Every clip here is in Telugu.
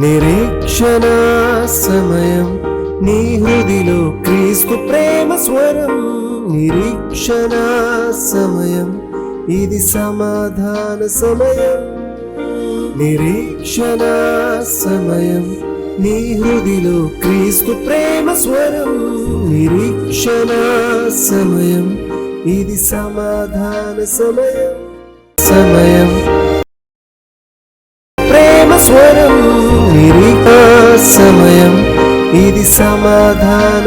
నిరీక్షణ సమయం నీ హృదిలో క్రీస్తు ప్రేమ స్వరం. నిరీక్షణ సమయం ఇది సమాధాన సమయం. నిరీక్షణ సమయం నీ హృదిలో క్రీస్తు ప్రేమ స్వరం. నిరీక్షణ సమయం ఇది సమాధాన సమయం. సమయం ప్రేమ స్వరం. నిరీక్షణ సమయం ఇది సమాధాన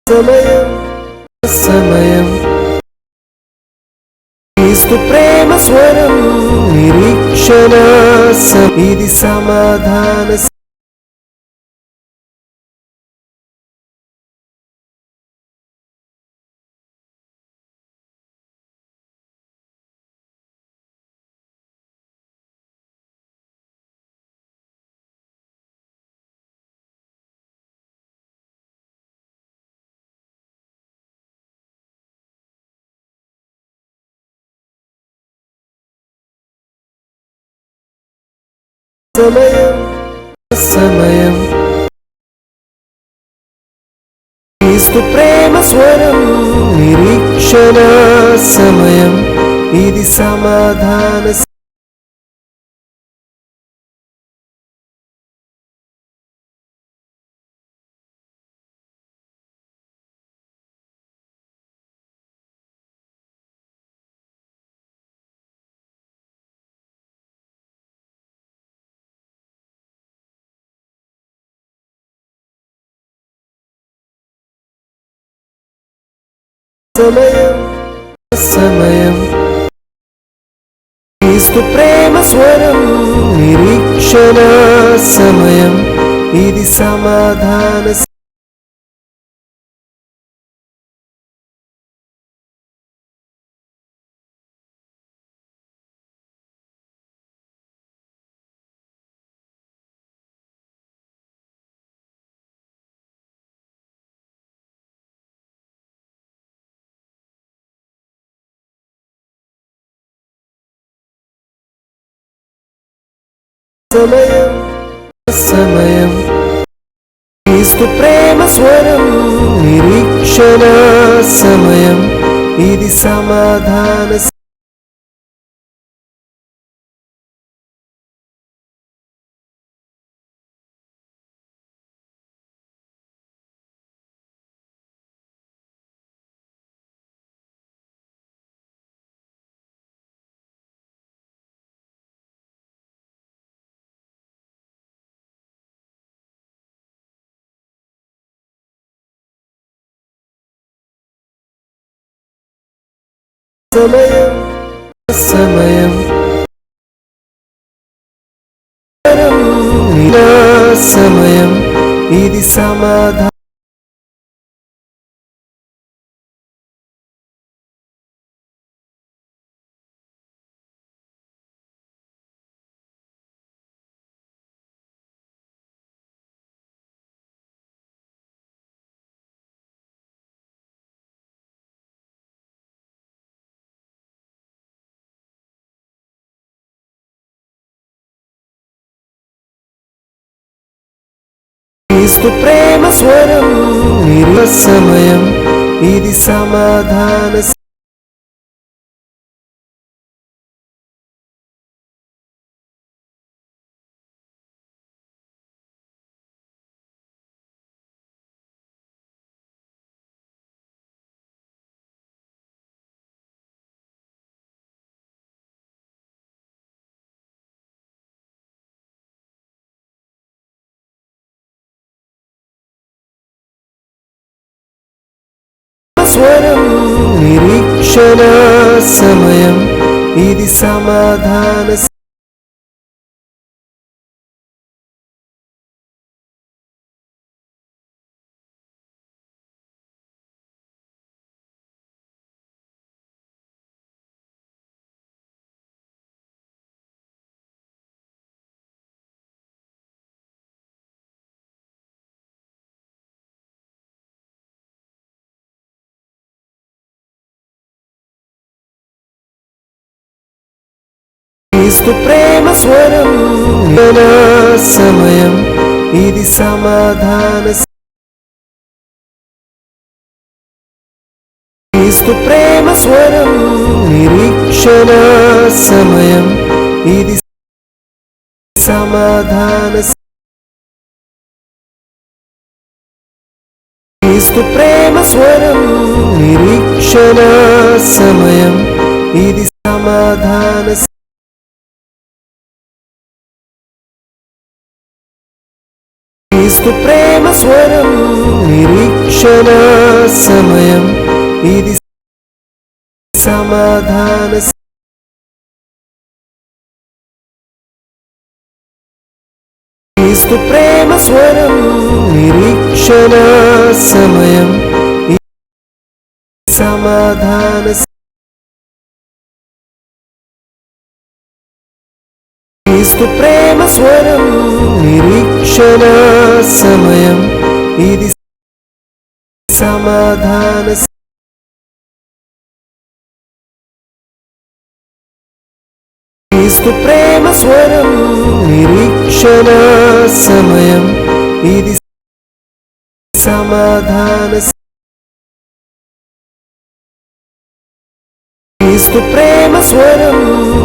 సమయం. సమయం క్రీస్తు ప్రేమ స్వరం. నిరీక్షణ ఇది సమాధాన సమయం. సమయం క్రీస్తు ప్రేమ స్వరం. నిరీక్షణ సమయం ఇది సమాధాన సమయం. సమయం క్రీస్తు ప్రేమ స్వరం. నిరీక్షణ సమయం ఇది సమాధాన సమయం. సమయం క్రీస్తు ప్రేమ స్వరం. నిరీక్షణ సమయం ఇది సమాధాన సమయం. సమయం సమయం ఇది సమాధాన క్రీస్తు ప్రేమ స్వరం. సమయం ఇది సమాధాన స్వరం. నిరీక్షణ సమయం ఇది సమాధాన క్రీస్తు ప్రేమ స్వరం సమయం ఇది సమాధాన క్రీస్తు ప్రేమ స్వరం నిరీక్షణ సమయం ఇది సమాధాన క్రీస్తు ప్రేమ స్వరం నిరీక్షణ సమయం ఇది సమాధాన క్రీస్తు ప్రేమ స్వరం నిరీక్షణ సమయం ఇది సమాధాన క్రీస్తు ప్రేమ స్వరం నిరీక్షణ సమయం సమాధాన క్రీస్తు ప్రేమ స్వరం నిరీక్షణ సమయం ఇది సమాధాన క్రీస్తు ప్రేమ స్వరం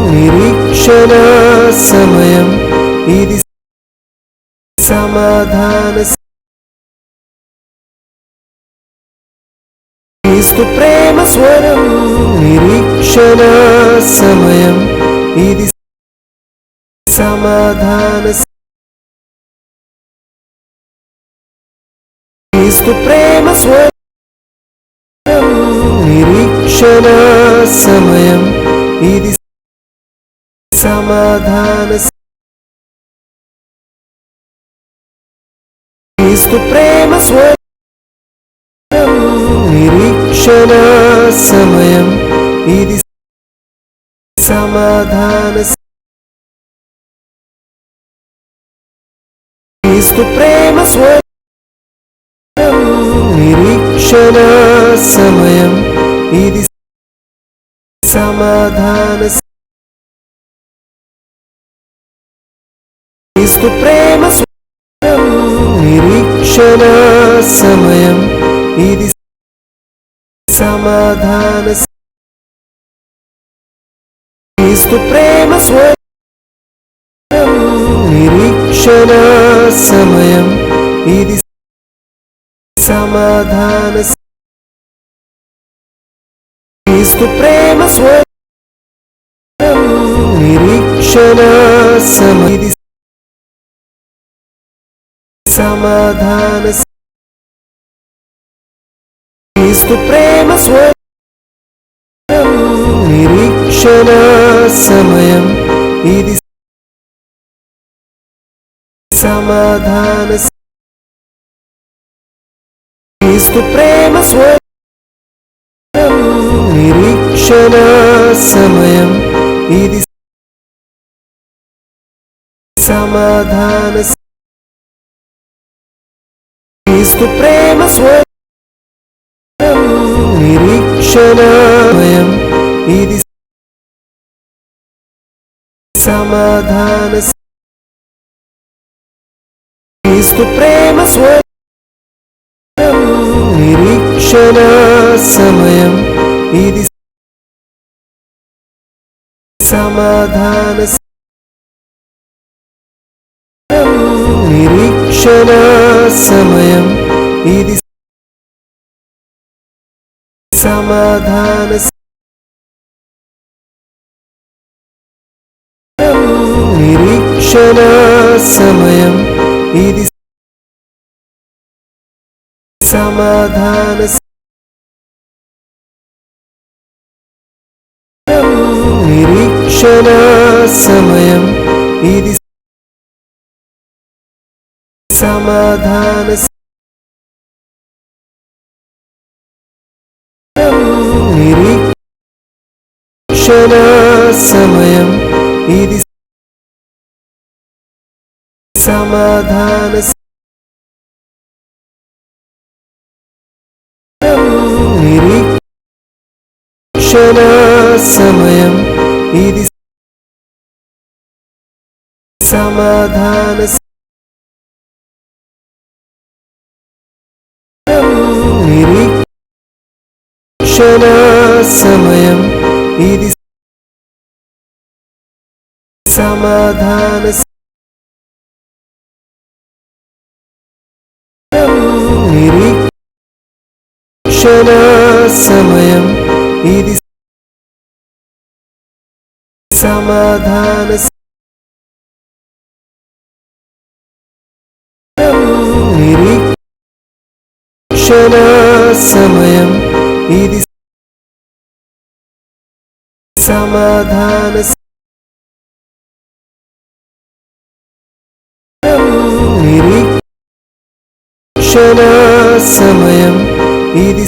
నిరీక్షణ సమయం ఇది సమాధాన క్రీస్తు ప్రేమ స్వరం నిరీక్షణ సమయం ఇది సమాధాన క్రీస్తు ప్రేమ స్వరం నిరీక్షణ సమయం ఇది సమాధాన క్రీస్తు ప్రేమ స్వరం నిరీక్షణ సమయం ఇది సమాధాన క్రీస్తు ప్రేమ స్వరం నిరీక్షణ సమయం ఇది సమాధాన క్రీస్తు ప్రేమ స్వరం నిరీక్షణ సమయం ఇది సమాధాన క్రీస్తు ప్రేమ స్వరం నిరీక్షణ సమయం ఇది సమాధాన క్రీస్తు ప్రేమ స్వరం నిరీక్షణ సమయం ఇది సమాధాన క్రీస్తు ప్రేమ స్వరం నిరీక్షణ సమయం ఇది సమాధాన క్రీస్తు ప్రేమ స్వరం నిరీక్షణ సమయం ఇది సమాధాన క్రీస్తు ప్రేమ స్వరం నిరీక్షణ సమయం ఇది సమాధాన క్రీస్తు ప్రేమ స్వరం నిరీక్షణ సమయం ఇది సమాధాన క్రీస్తు ప్రేమ స్వరం నిరీక్షణ సమయం ఇది సమాధాన నిరీక్షణ సమయం ఇది సమాధాన నిరీక్షణ సమయం ఇది సమాధాన నిరీక్షణ సమయం ఇది సమాధాన నిరీక్షణ సమయం ఇది సమాధాన నిరీక్షణ సమయం ఇది సమాధాన నిరీక్షణ సమయం ఇది సమాధాన నిరీక్షణ సమయం ఇది సమాధాన నిరీక్షణ సమయం ఇది సమాధాన నిరీక్షణ సమయం ఇది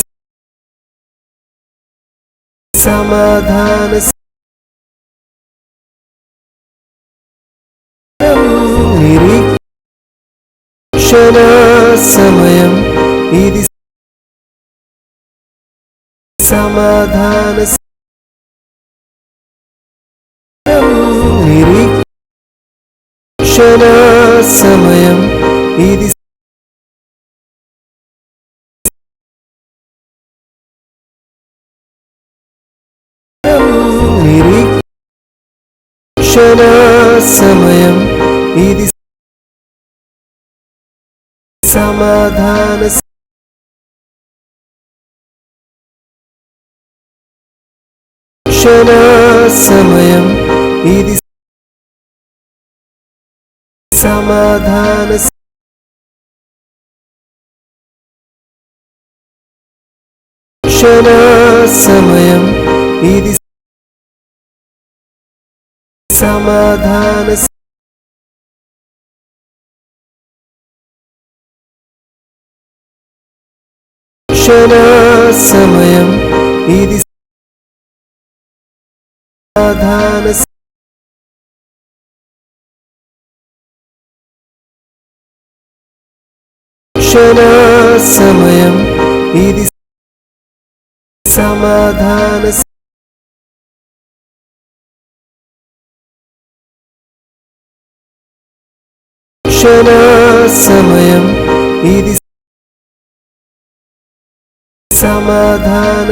సమాధాన నిరీక్షణ సమయం ఇది సమాధాన నిరీక్షణ సమయం ఇది నిరీక్షణ సమయం ఇది సమాధాన నిరీక్షణ సమయం ఇది సమాధాన నిరీక్షణ సమయం ఇది సమాధాన నిరీక్షణ సమయం ఇది సమాధాన నిరీక్షణ సమయం ఇది సమాధాన నిరీక్షణ సమయం ఇది సమాధాన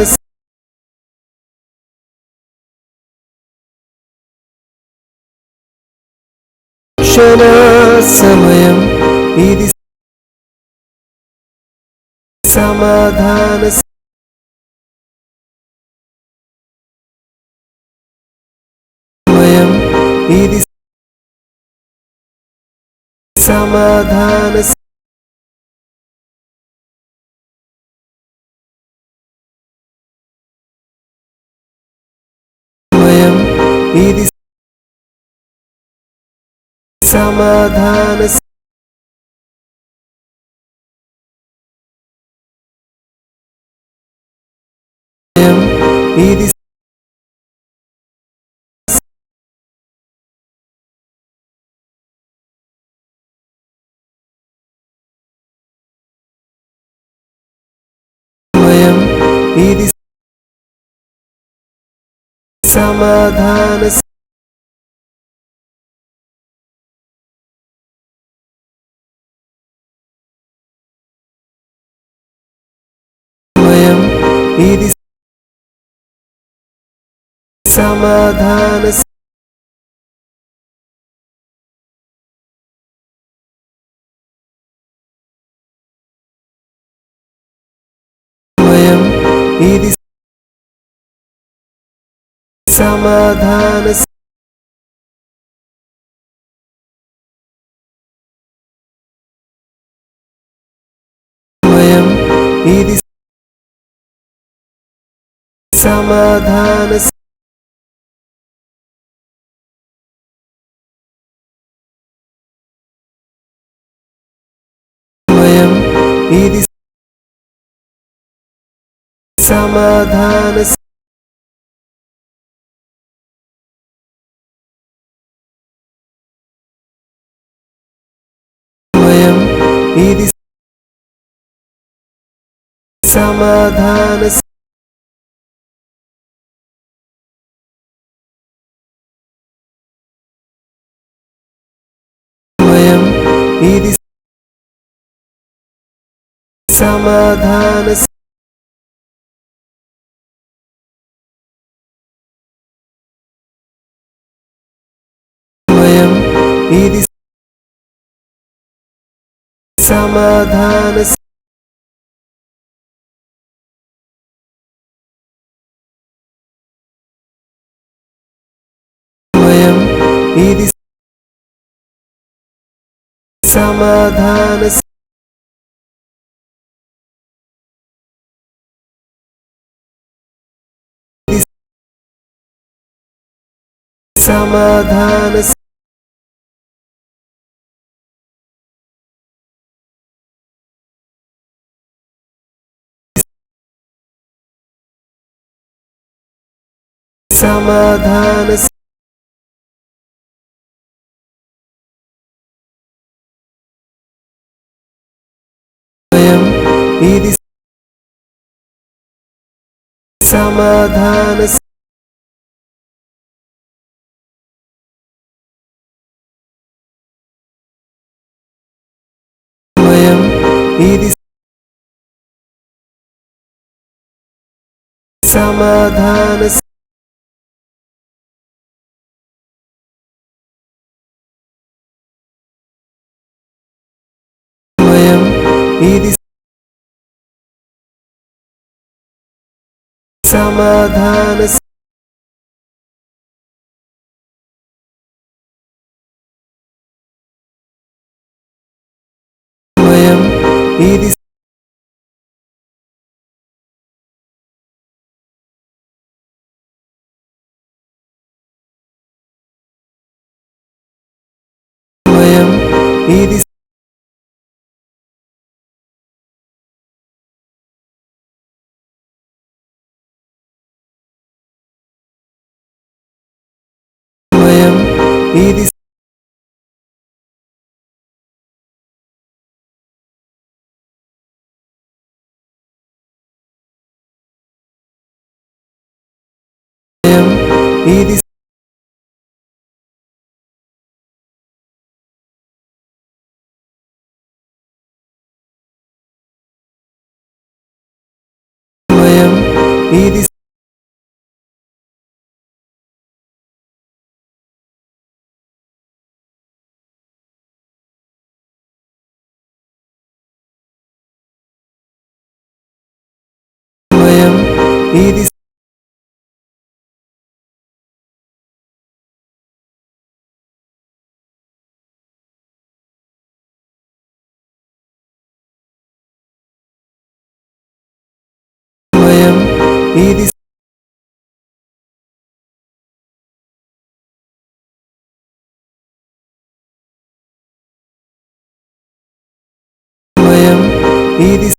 నిరీక్షణ సమయం ఇది సమాధాన సమయం ఇది సమాధాన సమయం ఇది సమాధాన సమయం ఇది సమయం ఇది సమాధాన సమయం ఇది సమాధాన సమయం ఇది సమాధాన సమయం ఇది సమాధాన సమయం ఇది సమాధాన సమయం ఇది సమాధాన ఇది సమాధాన సమయం. ఇది సమాధాన సమయం. ఇది సమాధాన సమాధాన సమాధాన సమయం. ఇది సమాధాన సమయం. ఇది సమాధాన సమయం. ఇది సమాధాన సమయం. ఇది సమయం. ఇది సమయం. ఇది సమయం. ఇది సమయం. ఇది సమయం. ఇది సమయం. ఇది సమయం. ఇది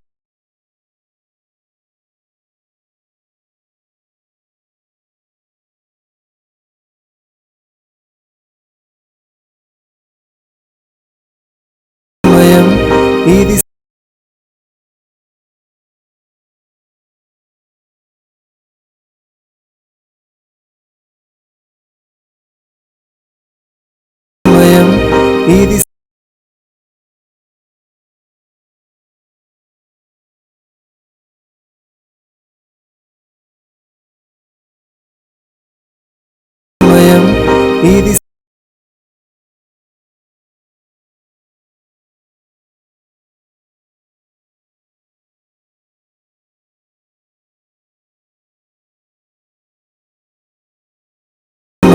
సమయం. ఇది సమయం. ఇది సమయం. ఇది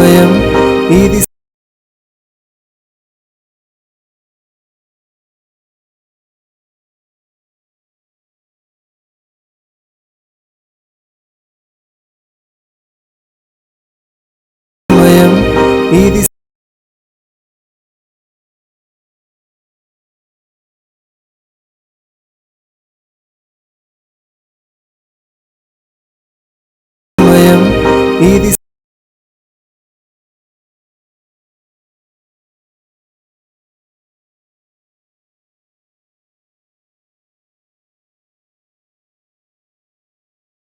సమయం. ఇది సమయం. ఇది సమయం. ఇది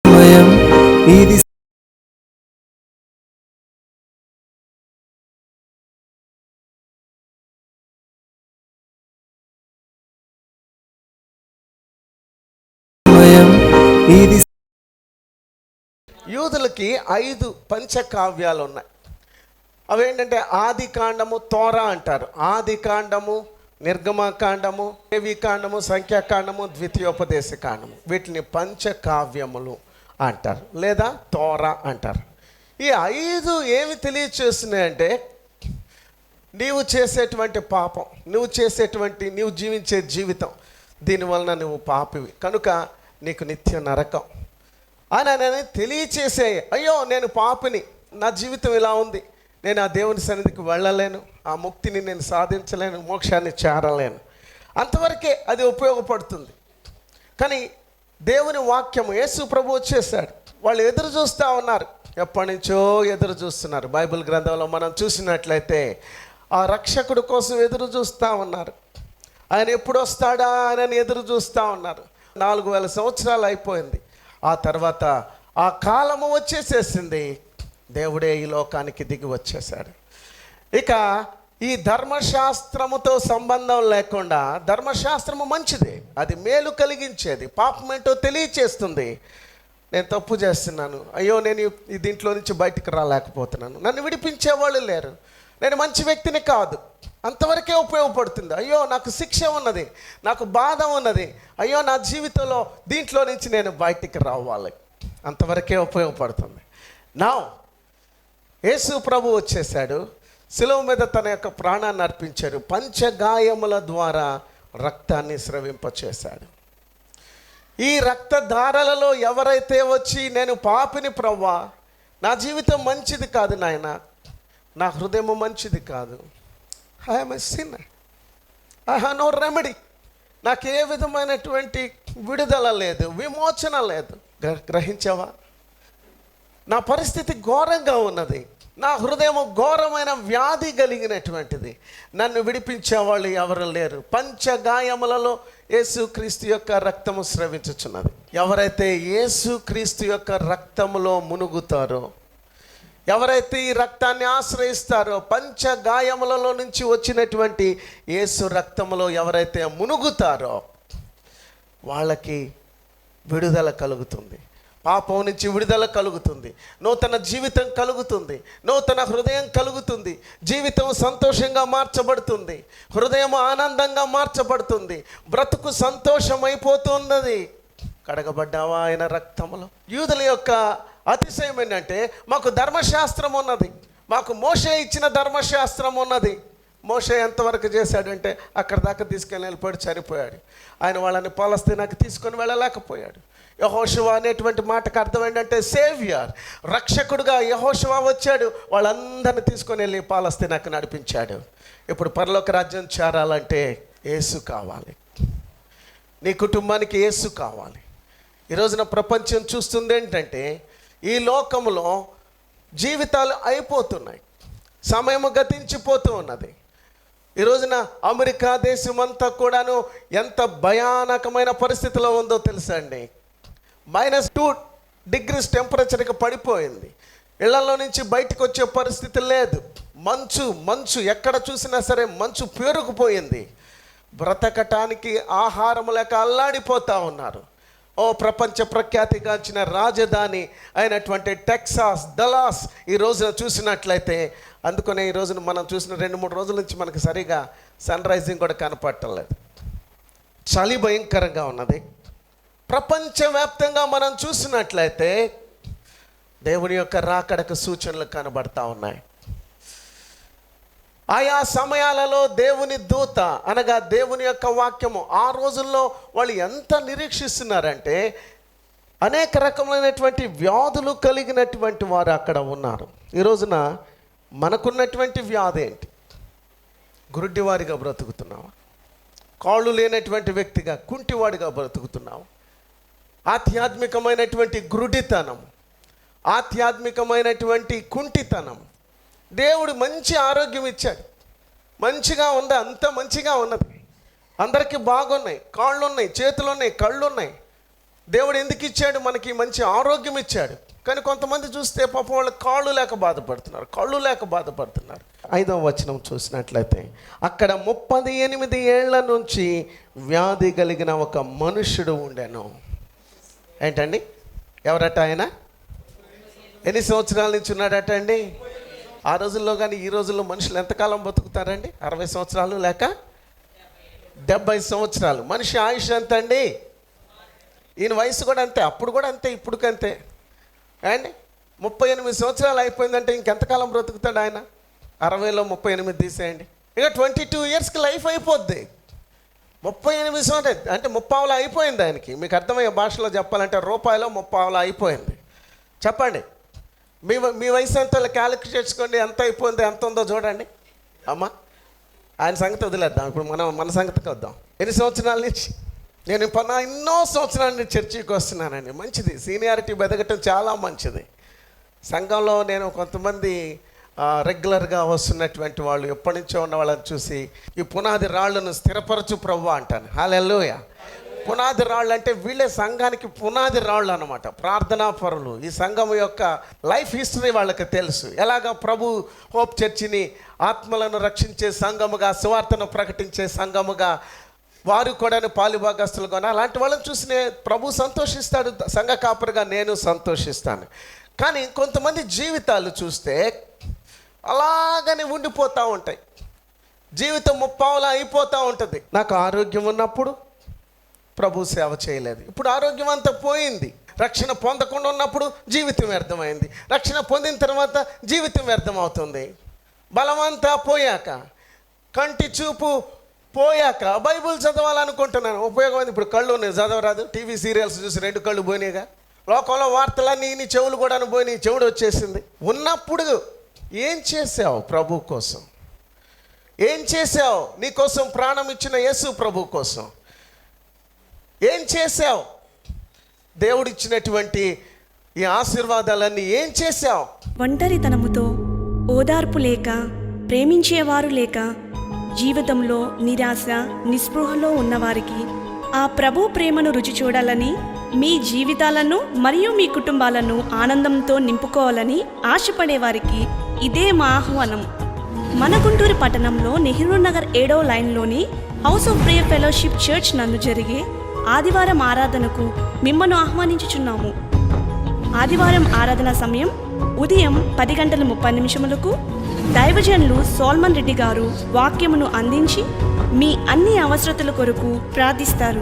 సమయం. ఇది సమయం ఇది యూదులకి 5 పంచకావ్యాలు ఉన్నాయి. అవేంటంటే ఆది కాండము, తోరా అంటారు. ఆది కాండము, నిర్గమకాండము, లేవికాండము, సంఖ్యాకాండము, ద్వితీయోపదేశ కాండము. వీటిని పంచకావ్యములు అంటారు, లేదా తోరా అంటారు. ఈ 5 ఏమి తెలియచేస్తున్నాయంటే, నీవు చేసేటువంటి పాపం, నీవు జీవించే జీవితం, దీనివలన నువ్వు పాపివి కనుక నీకు నిత్య నరకం అని తెలియచేసే. అయ్యో నేను పాపిని, నా జీవితం ఇలా ఉంది, నేను ఆ దేవుని సన్నిధికి వెళ్ళలేను, ఆ ముక్తిని నేను సాధించలేను, మోక్షాన్ని చేరలేను, అంతవరకే అది ఉపయోగపడుతుంది. కానీ దేవుని వాక్యము, యేసు ప్రభు వచ్చేసాడు. వాళ్ళు ఎదురు చూస్తూ ఉన్నారు, ఎప్పటి నుంచో ఎదురు చూస్తున్నారు. బైబిల్ గ్రంథంలో మనం చూసినట్లయితే ఆ రక్షకుడు కోసం ఎదురు చూస్తూ ఉన్నారు. ఆయన ఎప్పుడు వస్తాడా అని ఎదురు చూస్తూ ఉన్నారు. 4000 సంవత్సరాలు అయిపోయింది. ఆ తర్వాత ఆ కాలము వచ్చేసేసింది. దేవుడే ఈ లోకానికి దిగి వచ్చేసాడు. ఇక ఈ ధర్మశాస్త్రముతో సంబంధం లేకుండా, ధర్మశాస్త్రము మంచిది, అది మేలు కలిగించేది, పాపం ఏంటో తెలియచేస్తుంది. నేను తప్పు చేస్తున్నాను, అయ్యో నేను దీంట్లో నుంచి బయటికి రాలేకపోతున్నాను, నన్ను విడిపించేవాళ్ళు లేరు, నేను మంచి వ్యక్తిని కాదు, అంతవరకే ఉపయోగపడుతుంది. అయ్యో నాకు శిక్ష ఉన్నది, నాకు బాధ ఉన్నది, అయ్యో నా జీవితంలో దీంట్లో నుంచి నేను బయటికి రావాలి, అంతవరకే ఉపయోగపడుతుంది. నా యేసు ప్రభు వచ్చేసాడు, శిలువ మీద తన యొక్క ప్రాణాన్ని అర్పించాడు, పంచగాయముల ద్వారా రక్తాన్ని స్రవింపచేశాడు. ఈ రక్తధారలలో ఎవరైతే వచ్చి నేను పాపిని ప్రవ్వా, నా జీవితం మంచిది కాదు నాయన, నా హృదయం మంచిది కాదు, I am a sinner, I have no remedy, నాకు ఏ విధమైనటువంటి విడుదల లేదు, విమోచన లేదు, గ్రహించావా? నా పరిస్థితి ఘోరంగా ఉన్నది, నా హృదయం ఘోరమైన వ్యాధి కలిగినటువంటిది, నన్ను విడిపించేవాళ్ళు ఎవరు లేరు. పంచగాయములలో యేసుక్రీస్తు యొక్క రక్తము స్రవించుచున్నది. ఎవరైతే యేసుక్రీస్తు యొక్క రక్తములో మునుగుతారో, ఎవరైతే ఈ రక్తాన్ని ఆశ్రయిస్తారో, పంచగాయములలో నుంచి వచ్చినటువంటి యేసు రక్తములో ఎవరైతే మునుగుతారో వాళ్ళకి విడుదల కలుగుతుంది, పాపం నుంచి విడుదల కలుగుతుంది, నూతన జీవితం కలుగుతుంది, నూతన హృదయం కలుగుతుంది, జీవితం సంతోషంగా మార్చబడుతుంది, హృదయం ఆనందంగా మార్చబడుతుంది, బ్రతుకు సంతోషమైపోతున్నది. కడగబడ్డావా ఆయన రక్తములో? యూదుల యొక్క అతిశయం ఏంటంటే, మాకు ధర్మశాస్త్రం ఉన్నది, మాకు మోషే ఇచ్చిన ధర్మశాస్త్రం ఉన్నది. మోషే ఎంతవరకు చేశాడంటే అక్కడ దాకా తీసుకొని వెళ్ళిపోయాడు, చనిపోయాడు. ఆయన వాళ్ళని పాలస్తీనాకి తీసుకొని వెళ్ళలేకపోయాడు. యెహోషువ అనేటువంటి మాటకు అర్థం ఏంటంటే సేవియర్, రక్షకుడుగా యెహోషువ వచ్చాడు, వాళ్ళందరినీ తీసుకొని వెళ్ళి పాలస్తీనాకు నడిపించాడు. ఇప్పుడు పరలోక రాజ్యం చేరాలంటే యేసు కావాలి, నీ కుటుంబానికి యేసు కావాలి. ఈ రోజున ప్రపంచం చూస్తుంది ఏంటంటే, ఈ లోకంలో జీవితాలు అయిపోతున్నాయి, సమయం గతించిపోతూ ఉన్నది. ఈ రోజున అమెరికా దేశం అంతా కూడాను ఎంత భయానకమైన పరిస్థితిలో ఉందో తెలుసా అండి? -2 degrees టెంపరేచర్కి పడిపోయింది. ఇళ్లలో నుంచి బయటకు వచ్చే పరిస్థితి లేదు. మంచు ఎక్కడ చూసినా సరే మంచు పేరుకుపోయింది. బ్రతకటానికి ఆహారం లేక అల్లాడిపోతూ ఉన్నారు. ప్రపంచ ప్రఖ్యాతిగాంచిన రాజధాని అయినటువంటి టెక్సాస్, డల్లాస్ ఈ రోజున చూసినట్లయితే, అందుకనే ఈ రోజున మనం చూసిన 2-3 రోజుల నుంచి మనకు సరిగా సన్ రైజింగ్ కూడా కనపడలేదు. చలి భయంకరంగా ఉన్నది. ప్రపంచవ్యాప్తంగా మనం చూసినట్లయితే దేవుని యొక్క రాకడకు సూచనలు కనబడతా ఉన్నాయి. ఆయా సమయాలలో దేవుని దూత అనగా దేవుని యొక్క వాక్యము, ఆ రోజుల్లో వాళ్ళు ఎంత నిరీక్షిస్తున్నారంటే, అనేక రకమైనటువంటి వ్యాధులు కలిగినటువంటి వారు అక్కడ ఉన్నారు. ఈ రోజున మనకున్నటువంటి వ్యాధి ఏంటి? గురుడ్డివారిగా బ్రతుకుతున్నావా? కాళ్ళు లేనటువంటి వ్యక్తిగా, కుంటివాడిగా బ్రతుకుతున్నావు. ఆధ్యాత్మికమైనటువంటి గురుడితనం, ఆధ్యాత్మికమైనటువంటి కుంటితనం. దేవుడు మంచి ఆరోగ్యం ఇచ్చాడు, మంచిగా ఉంది, అంత మంచిగా ఉన్నది, అందరికీ బాగున్నాయి, కాళ్ళు ఉన్నాయి, చేతులు ఉన్నాయి, కళ్ళు ఉన్నాయి. దేవుడు ఎందుకు ఇచ్చాడు? మనకి మంచి ఆరోగ్యం ఇచ్చాడు. కానీ కొంతమంది చూస్తే పాపం వాళ్ళు కళ్ళు లేక బాధపడుతున్నారు. 5వ వచనం చూసినట్లయితే, అక్కడ 38 ఏళ్ల నుంచి వ్యాధి కలిగిన ఒక మనుష్యుడు ఉండెను. ఏంటండి? ఎవరట ఆయన? ఎన్ని సంవత్సరాల నుంచి ఉన్నాడట అండి? ఆ రోజుల్లో కానీ ఈ రోజుల్లో మనుషులు ఎంతకాలం బతుకుతారండి? 60 సంవత్సరాలు లేక 70 సంవత్సరాలు. మనిషి ఆయుష్ ఎంత అండి? ఈయన వయసు కూడా అంతే, అప్పుడు కూడా అంతే, ఇప్పుడుకంతే అండి. 38 సంవత్సరాలు అయిపోయిందంటే ఇంకెంతకాలం బ్రతుకుతాడు ఆయన? 60లో 38 తీసేయండి, ఇక 22 ఇయర్స్కి లైఫ్ అయిపోద్ది. 38 సంవత్సరాలు అంటే 30 అయిపోయింది ఆయనకి. మీకు అర్థమయ్యే భాషలో చెప్పాలంటే రూపాయలో 30 అయిపోయింది. చెప్పండి, మీ వయసు ఎంత క్యాలిక్యులేట్ చేసుకోండి, ఎంత అయిపోయింది, ఎంత ఉందో చూడండి. అమ్మ, ఆయన సంగతి వదిలేద్దాం, ఇప్పుడు మన సంగతికి వద్దాం. ఎన్ని సంవత్సరాల నుంచి? నేను ఎన్నో సంవత్సరాల నుంచి చర్చికి వస్తున్నానండి. మంచిది, సీనియారిటీ బెదగటం చాలా మంచిది. సంఘంలో నేను కొంతమంది రెగ్యులర్గా వస్తున్నటువంటి వాళ్ళు, ఎప్పటి నుంచో ఉన్న వాళ్ళని చూసి ఈ పునాది రాళ్లను స్థిరపరచు ప్రభువా అంటాను. హల్లెలూయా. పునాది రాళ్ళు అంటే వీళ్ళే సంఘానికి పునాది రాళ్ళు అన్నమాట, ప్రార్థనా పరులు. ఈ సంఘం యొక్క లైఫ్ హిస్టరీ వాళ్ళకి తెలుసు. ఎలాగ ప్రభు హోప్ చర్చిని ఆత్మలను రక్షించే సంఘముగా, సువార్తను ప్రకటించే సంఘముగా, వారు కూడా పాలుభాగస్తులుగా, అలాంటి వాళ్ళని చూసి ప్రభు సంతోషిస్తాడు. సంఘ కాపరిగా నేను సంతోషిస్తాను. కానీ కొంతమంది జీవితాలు చూస్తే అలాగనే ఉండిపోతూ ఉంటాయి. జీవితం 30 అయిపోతూ ఉంటుంది. నాకు ఆరోగ్యం ఉన్నప్పుడు ప్రభు సేవ చేయలేదు, ఇప్పుడు ఆరోగ్యం అంతా పోయింది. రక్షణ పొందకుండా ఉన్నప్పుడు జీవితం వ్యర్థమైంది, రక్షణ పొందిన తర్వాత జీవితం వ్యర్థమవుతుంది. బలమంతా పోయాక, కంటి చూపు పోయాక బైబుల్ చదవాలనుకుంటున్నాను, ఉపయోగమైంది. ఇప్పుడు కళ్ళు ఉన్నాయి, చదవరాదు. టీవీ సీరియల్స్ చూసి 2 కళ్ళు పోయినాయిగా. లోకంలో వార్తలన్నీ నీ చెవులు కూడా పోయినాయి, చెవుడు వచ్చేసింది. ఉన్నప్పుడు ఏం చేసావు ప్రభు కోసం? ఏం చేసావు? నీ కోసం ప్రాణం ఇచ్చిన యేసు ప్రభు కోసం ఏం చేసావు? దేవుడిచ్చినటువంటి ఈ ఆశీర్వాదాలన్నీ ఏం చేసావు? ఒంటరితనముతో, ఓదార్పు లేక, ప్రేమించేవారు లేక, జీవితంలో నిరాశ, నిస్పృహలో ఉన్నవారికి ఆ ప్రభు ప్రేమను రుచి చూడాలని, మీ జీవితాలను మరియు మీ కుటుంబాలను ఆనందంతో నింపుకోవాలని ఆశపడేవారికి ఇదే మా ఆహ్వానం. మన గుంటూరు పట్టణంలో నెహ్రూ నగర్ 7వ లైన్లోని house of prayer fellowship church నందు జరిగే ఆదివారం ఆరాధనకు మిమ్మల్ని ఆహ్వానించుచున్నాము. ఆదివారం ఆరాధన సమయం ఉదయం 10:30 దైవజనులు సోల్మన్ రెడ్డి గారు వాక్యమును అందించి మీ అన్ని అవసరతల కొరకు ప్రార్థిస్తారు.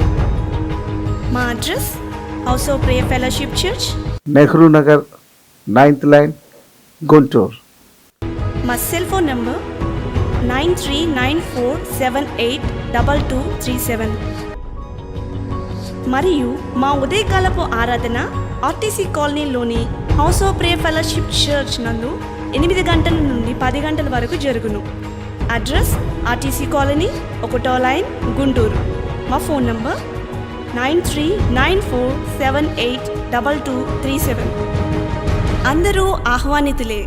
మా address house of prayer fellowship church, Nehru Nagar 9th line, Guntur. మా సెల్ ఫోన్ నంబర్ 9394782237 మరియు మా ఉదయకాలపు ఆరాధన ఆర్టీసీ కాలనీలోని house of prayer fellowship church నందు 8 గంటల నుండి 10 గంటల వరకు జరుగును. అడ్రస్ ఆర్టీసీ కాలనీ 1వ లైన్, గుంటూరు. మా ఫోన్ నంబర్ 9394782237. అందరూ ఆహ్వానితులే.